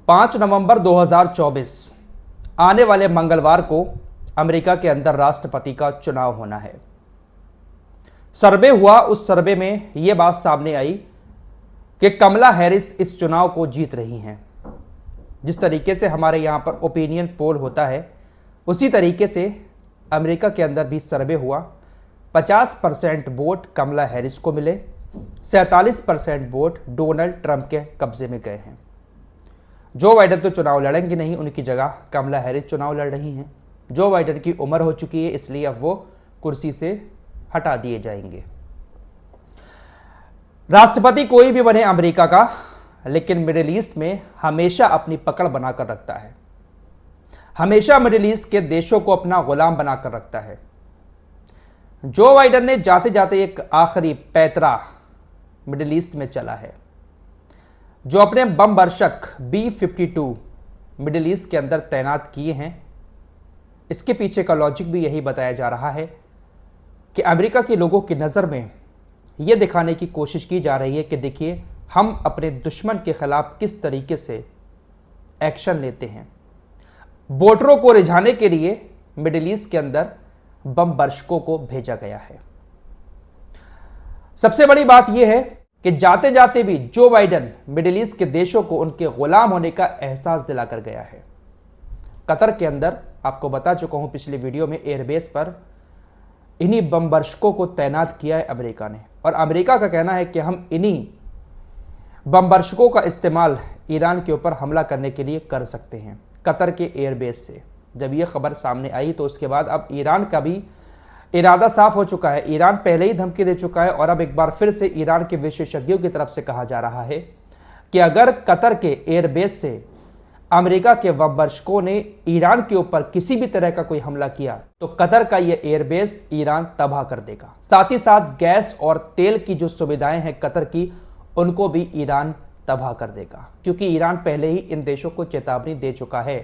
5 नवंबर 2024 आने वाले मंगलवार को अमेरिका के अंदर राष्ट्रपति का चुनाव होना है। सर्वे हुआ, उस सर्वे में यह बात सामने आई कि कमला हैरिस इस चुनाव को जीत रही हैं। जिस तरीके से हमारे यहाँ पर ओपिनियन पोल होता है उसी तरीके से अमेरिका के अंदर भी सर्वे हुआ। 50% वोट कमला हैरिस को मिले, 47% वोट डोनाल्ड ट्रंप के कब्जे में गए हैं। जो बाइडेन तो चुनाव लड़ेंगे नहीं, उनकी जगह कमला हैरिस चुनाव लड़ रही हैं। जो बाइडेन की उम्र हो चुकी है, इसलिए अब वो कुर्सी से हटा दिए जाएंगे। राष्ट्रपति कोई भी बने अमेरिका का, लेकिन मिडिल ईस्ट में हमेशा अपनी पकड़ बनाकर रखता है, हमेशा मिडिल ईस्ट के देशों को अपना गुलाम बनाकर रखता है। जो बाइडेन ने जाते जाते एक आखिरी पैतरा मिडिल ईस्ट में चला है, जो अपने बम वर्षक B-52 मिडिल ईस्ट के अंदर तैनात किए हैं। इसके पीछे का लॉजिक भी यही बताया जा रहा है कि अमेरिका के लोगों की नज़र में यह दिखाने की कोशिश की जा रही है कि देखिए हम अपने दुश्मन के खिलाफ किस तरीके से एक्शन लेते हैं। वोटरों को रिझाने के लिए मिडिल ईस्ट के अंदर बम वर्षकों को भेजा गया है। सबसे बड़ी बात यह है कि जाते जाते भी जो बाइडेन मिडिल ईस्ट के देशों को उनके गुलाम होने का एहसास दिलाकर गया है। कतर के अंदर आपको बता चुका हूं पिछले वीडियो में, एयरबेस पर इन्हीं बम वर्षकों को तैनात किया है अमेरिका ने, और अमेरिका का कहना है कि हम इन्हीं बम वर्षकों का इस्तेमाल ईरान के ऊपर हमला करने के लिए कर सकते हैं। कतर के एयरबेस से जब यह खबर सामने आई तो उसके बाद अब ईरान का भी इरादा साफ हो चुका है। ईरान पहले ही धमकी दे चुका है और अब एक बार फिर से ईरान के विशेषज्ञों की तरफ से कहा जा रहा है कि अगर कतर के एयरबेस से अमेरिका के बम वर्षकों ने ईरान के ऊपर किसी भी तरह का कोई हमला किया तो कतर का यह एयरबेस ईरान तबाह कर देगा। साथ ही साथ गैस और तेल की जो सुविधाएं हैं कतर की, उनको भी ईरान तबाह कर देगा, क्योंकि ईरान पहले ही इन देशों को चेतावनी दे चुका है।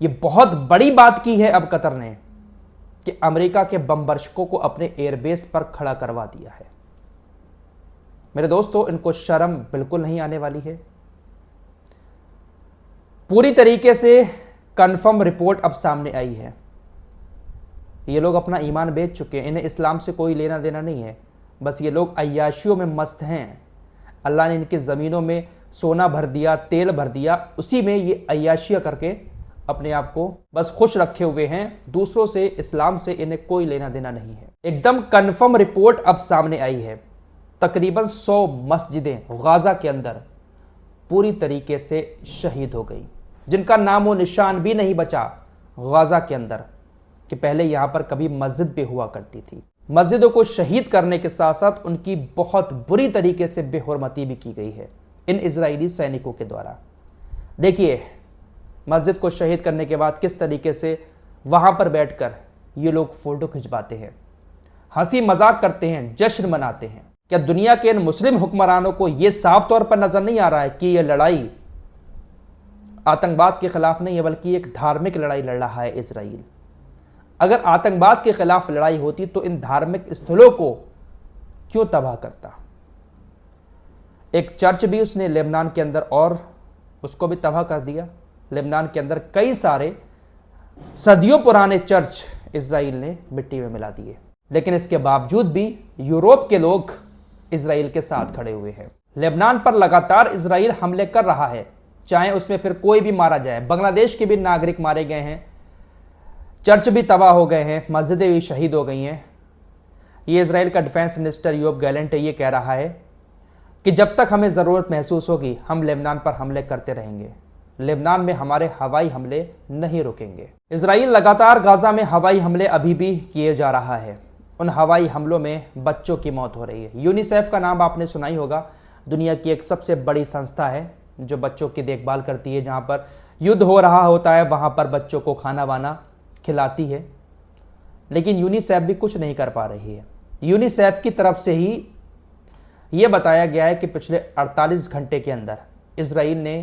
ये बहुत बड़ी बात की है अब कतर ने कि अमेरिका के बम वर्षकों को अपने एयरबेस पर खड़ा करवा दिया है। मेरे दोस्तों, इनको शर्म बिल्कुल नहीं आने वाली है। पूरी तरीके से कंफर्म रिपोर्ट अब सामने आई है। ये लोग अपना ईमान बेच चुके हैं, इन्हें इस्लाम से कोई लेना देना नहीं है। बस ये लोग अय्याशियों में मस्त हैं। अल्लाह ने इनकी ज़मीनों में सोना भर दिया, तेल भर दिया, उसी में ये अय्याशियाँ करके अपने आप को बस खुश रखे हुए हैं। दूसरों से, इस्लाम से इन्हें कोई लेना देना नहीं है। एकदम कंफर्म रिपोर्ट अब सामने आई है। तकरीबन 100 मस्जिदें गाजा के अंदर पूरी तरीके से शहीद हो गई, जिनका नामो निशान भी नहीं बचा गाजा के अंदर कि पहले यहां पर कभी मस्जिद भी हुआ करती थी। मस्जिदों को शहीद करने के साथ साथ उनकी बहुत बुरी तरीके से बेहुरमती भी की गई है इन इजरायली सैनिकों के द्वारा। देखिए मस्जिद को शहीद करने के बाद किस तरीके से वहां पर बैठकर ये लोग फोटो खिंचवाते हैं, हंसी मजाक करते हैं, जश्न मनाते हैं। क्या दुनिया के इन मुस्लिम हुक्मरानों को यह साफ तौर पर नजर नहीं आ रहा है कि यह लड़ाई आतंकवाद के खिलाफ नहीं है, बल्कि एक धार्मिक लड़ाई लड़ रहा है इजराइल? अगर आतंकवाद के खिलाफ लड़ाई होती तो इन धार्मिक स्थलों को क्यों तबाह करता? एक चर्च भी उसने लेबनान के अंदर और उसको भी तबाह कर दिया। लेबनान के अंदर कई सारे सदियों पुराने चर्च इजराइल ने मिट्टी में मिला दिए, लेकिन इसके बावजूद भी यूरोप के लोग इजराइल के साथ खड़े हुए हैं। लेबनान पर लगातार इजराइल हमले कर रहा है, चाहे उसमें फिर कोई भी मारा जाए। बांग्लादेश के भी नागरिक मारे गए हैं, चर्च भी तबाह हो गए हैं, मस्जिदें भी शहीद हो गई हैं। ये इजराइल का डिफेंस मिनिस्टर योब गैलेंट ये कह रहा है कि जब तक हमें ज़रूरत महसूस होगी हम लेबनान पर हमले करते रहेंगे। लेबनान में हमारे हवाई हमले नहीं रुकेंगे। इजराइल लगातार गाजा में हवाई हमले अभी भी किए जा रहा है। उन हवाई हमलों में बच्चों की मौत हो रही है। यूनिसेफ का नाम आपने सुना ही होगा, दुनिया की एक सबसे बड़ी संस्था है जो बच्चों की देखभाल करती है। जहाँ पर युद्ध हो रहा होता है वहाँ पर बच्चों को खाना वाना खिलाती है, लेकिन यूनिसेफ भी कुछ नहीं कर पा रही है। यूनिसेफ की तरफ से ही ये बताया गया है कि पिछले 48 घंटे के अंदर इजराइल ने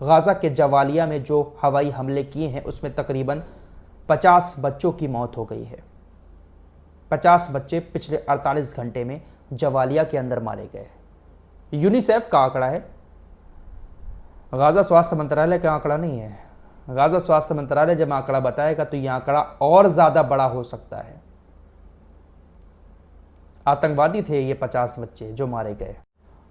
गाजा के जवालिया में जो हवाई हमले किए हैं उसमें तकरीबन 50 बच्चों की मौत हो गई है। 50 बच्चे पिछले 48 घंटे में जवालिया के अंदर मारे गए। यूनिसेफ का आंकड़ा है। गाज़ा स्वास्थ्य मंत्रालय का आंकड़ा नहीं है। गाज़ा स्वास्थ्य मंत्रालय जब आंकड़ा बताएगा तो यह आंकड़ा और ज़्यादा बड़ा हो सकता है। आतंकवादी थे ये 50 बच्चे जो मारे गए।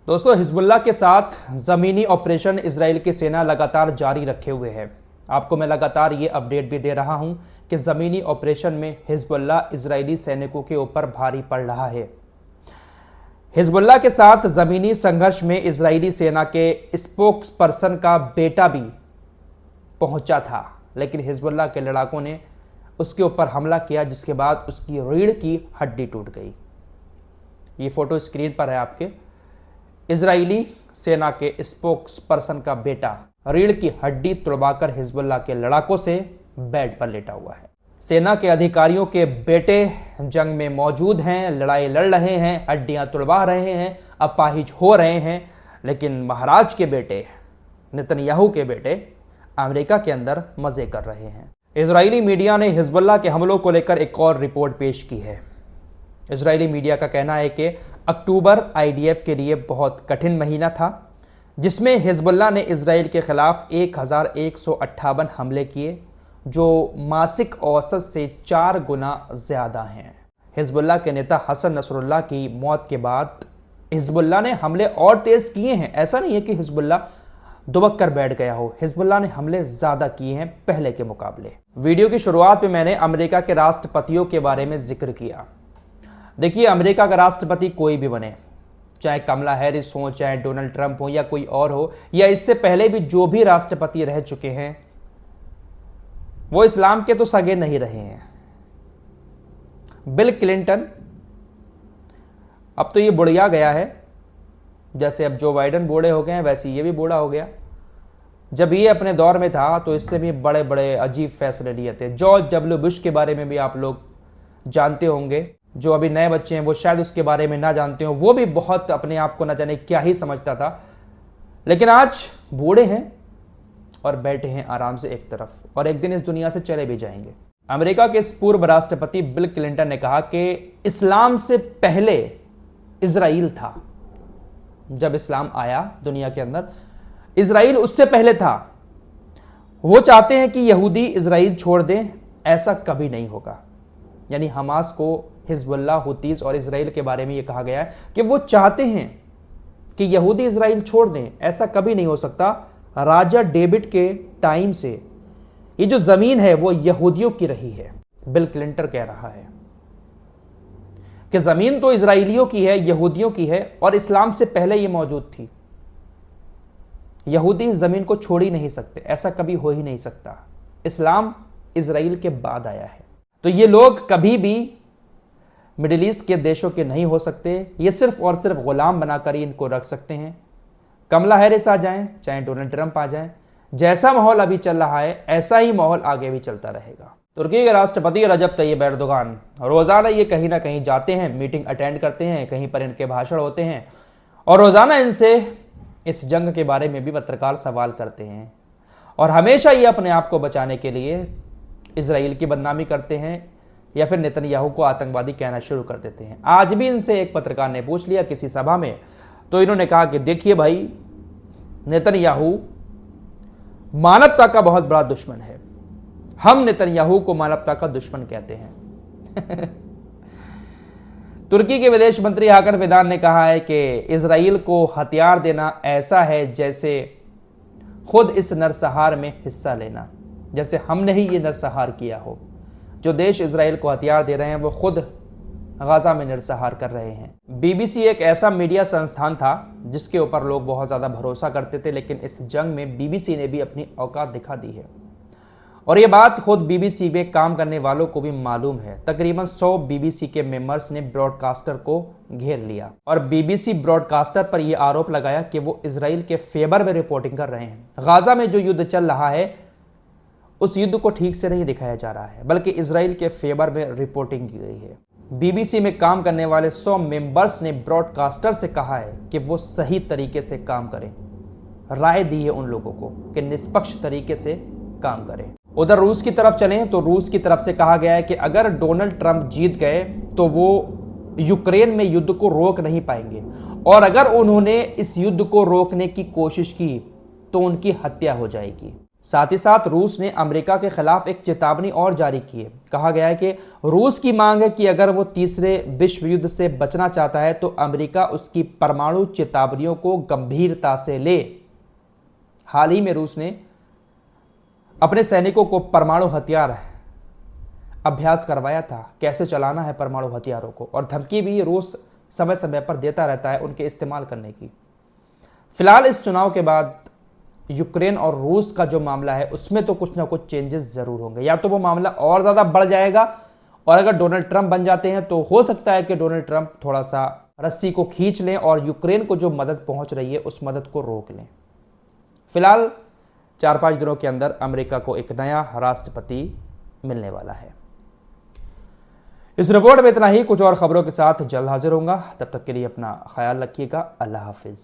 दोस्तों, हिजबुल्लाह के साथ ज़मीनी ऑपरेशन इजराइल की सेना लगातार जारी रखे हुए है। आपको मैं लगातार ये अपडेट भी दे रहा हूं कि ज़मीनी ऑपरेशन में हिजबुल्लाह इजरायली सैनिकों के ऊपर भारी पड़ रहा है। हिजबुल्लाह के साथ ज़मीनी संघर्ष में इजरायली सेना के स्पोक्स पर्सन का बेटा भी पहुंचा था, लेकिन हिजबुल्लाह के लड़ाकों ने उसके ऊपर हमला किया, जिसके बाद उसकी रीढ़ की हड्डी टूट गई। ये फोटो स्क्रीन पर है आपके। इजरायली सेना के स्पोक्स पर्सन का बेटा रीढ़ की हड्डी तुड़वाकर हिजबुल्लाह के लड़ाकों से बेड पर लेटा हुआ है। सेना के अधिकारियों के बेटे जंग में मौजूद हैं, लड़ाई लड़ रहे हैं, हड्डियां तुड़वा रहे हैं, अपाहिज हो रहे हैं, लेकिन महाराज के बेटे नेतन्याहू के बेटे अमेरिका के अंदर मजे कर रहे हैं। इजरायली मीडिया ने हिजबुल्लाह के हमलों को लेकर एक और रिपोर्ट पेश की है। इजरायली मीडिया का कहना है कि अक्टूबर आईडीएफ के लिए बहुत कठिन महीना था, जिसमें हिजबुल्लाह ने इजराइल के खिलाफ 1158 हमले किए, जो मासिक औसत से 4 गुना ज़्यादा हैं। हिजबुल्लाह के नेता हसन नसरुल्लाह की मौत के बाद हिजबुल्लाह ने हमले और तेज़ किए हैं। ऐसा नहीं है कि हिजबुल्लाह दुबक कर बैठ गया हो, हिजबुल्लाह ने हमले ज़्यादा किए हैं पहले के मुकाबले। वीडियो की शुरुआत में मैंने अमेरिका के राष्ट्रपतियों के बारे में जिक्र किया। देखिए, अमेरिका का राष्ट्रपति कोई भी बने, चाहे कमला हैरिस हो, चाहे डोनाल्ड ट्रंप हो, या कोई और हो, या इससे पहले भी जो भी राष्ट्रपति रह चुके हैं, वो इस्लाम के तो सगे नहीं रहे हैं। बिल क्लिंटन अब तो ये बुढ़िया गया है, जैसे अब जो बाइडन बूढ़े हो गए हैं वैसे ये भी बूढ़ा हो गया। जब ये अपने दौर में था तो इससे भी बड़े बड़े अजीब फैसले लिए थे। जॉर्ज डब्ल्यू बुश के बारे में भी आप लोग जानते होंगे। जो अभी नए बच्चे हैं वो शायद उसके बारे में ना जानते हो। वो भी बहुत अपने आप को न जाने क्या ही समझता था, लेकिन आज बूढ़े हैं और बैठे हैं आराम से एक तरफ, और एक दिन इस दुनिया से चले भी जाएंगे। अमेरिका के इस पूर्व राष्ट्रपति बिल क्लिंटन ने कहा कि इस्लाम से पहले इजराइल था। जब इस्लाम आया दुनिया के अंदर, इजराइल उससे पहले था। वो चाहते हैं कि यहूदी इजराइल छोड़ दें, ऐसा कभी नहीं होगा। यानी हमास को, हिजबुल्लाह, हुतीज और इजराइल के बारे में ये कहा गया है कि वो चाहते हैं कि यहूदी इजराइल छोड़ दें, ऐसा कभी नहीं हो सकता। राजा डेविड के टाइम से ये जो जमीन है वो यहूदियों की रही है। बिल क्लिंटन कह रहा है कि जमीन तो इजराइलियों की है, यहूदियों की है, और इस्लाम से पहले ये मौजूद थी। यहूदी इस जमीन को छोड़ ही नहीं सकते, ऐसा कभी हो ही नहीं सकता। इस्लाम इजराइल के बाद आया है, तो ये लोग कभी भी मिडिल ईस्ट के देशों के नहीं हो सकते। ये सिर्फ और सिर्फ गुलाम बनाकर ही इनको रख सकते हैं। कमला हैरिस आ जाएं, चाहे डोनाल्ड ट्रंप आ जाएं, जैसा माहौल अभी चल रहा है ऐसा ही माहौल आगे भी चलता रहेगा। तुर्की के राष्ट्रपति रजब तैयब एर्दोगान रोजाना ये कहीं ना कहीं जाते हैं, मीटिंग अटेंड करते हैं, कहीं पर इनके भाषण होते हैं, और रोजाना इनसे इस जंग के बारे में भी पत्रकार सवाल करते हैं, और हमेशा ये अपने आप को बचाने के लिए इजराइल की बदनामी करते हैं या फिर नेतन्याहू को आतंकवादी कहना शुरू कर देते हैं। आज भी इनसे एक पत्रकार ने पूछ लिया किसी सभा में, तो इन्होंने कहा कि देखिए भाई, नेतन्याहू मानवता का बहुत बड़ा दुश्मन है, हम नेतन्याहू को मानवता का दुश्मन कहते हैं। तुर्की के विदेश मंत्री हाकन फिदान ने कहा है कि इजराइल को हथियार देना ऐसा है जैसे खुद इस नरसंहार में हिस्सा लेना, जैसे हमने ही ये नरसंहार किया हो। जो देश इजराइल को हथियार दे रहे हैं वो खुद गाजा में नरसंहार कर रहे हैं। बीबीसी एक ऐसा मीडिया संस्थान था जिसके ऊपर लोग बहुत ज़्यादा भरोसा करते थे, लेकिन इस जंग में बीबीसी ने भी अपनी औकात दिखा दी है, और ये बात खुद बीबीसी में काम करने वालों को भी मालूम है। तकरीबन 100 बीबीसी के मेंबर्स ने ब्रॉडकास्टर को घेर लिया और बीबीसी ब्रॉडकास्टर पर यह आरोप लगाया कि वो इजराइल के फेवर में रिपोर्टिंग कर रहे हैं। गाजा में जो युद्ध चल रहा है उस युद्ध को ठीक से नहीं दिखाया जा रहा है, बल्कि इजराइल के फेवर में रिपोर्टिंग की गई है। बीबीसी में काम करने वाले 100 मेंबर्स ने ब्रॉडकास्टर से कहा है कि वो सही तरीके से काम करें, राय दी है उन लोगों को कि निष्पक्ष तरीके से काम करें। उधर रूस की तरफ चलें तो रूस की तरफ से कहा गया है कि अगर डोनाल्ड ट्रंप जीत गए तो वो यूक्रेन में युद्ध को रोक नहीं पाएंगे, और अगर उन्होंने इस युद्ध को रोकने की कोशिश की तो उनकी हत्या हो जाएगी। साथ ही साथ रूस ने अमेरिका के खिलाफ एक चेतावनी और जारी की है। कहा गया है कि रूस की मांग है कि अगर वो तीसरे विश्व युद्ध से बचना चाहता है तो अमेरिका उसकी परमाणु चेतावनियों को गंभीरता से ले। हाल ही में रूस ने अपने सैनिकों को परमाणु हथियार अभ्यास करवाया था, कैसे चलाना है परमाणु हथियारों को, और धमकी भी रूस समय समय पर देता रहता है उनके इस्तेमाल करने की। फिलहाल इस चुनाव के बाद यूक्रेन और रूस का जो मामला है उसमें तो कुछ ना कुछ चेंजेस जरूर होंगे। या तो वो मामला और ज्यादा बढ़ जाएगा, और अगर डोनाल्ड ट्रंप बन जाते हैं तो हो सकता है कि डोनाल्ड ट्रंप थोड़ा सा रस्सी को खींच लें और यूक्रेन को जो मदद पहुंच रही है उस मदद को रोक लें। फिलहाल 4-5 दिनों के अंदर अमेरिका को एक नया राष्ट्रपति मिलने वाला है। इस रिपोर्ट में इतना ही। कुछ और खबरों के साथ जल्द हाजिर होऊंगा। तब तक के लिए अपना ख्याल रखिएगा। अल्लाह हाफिज।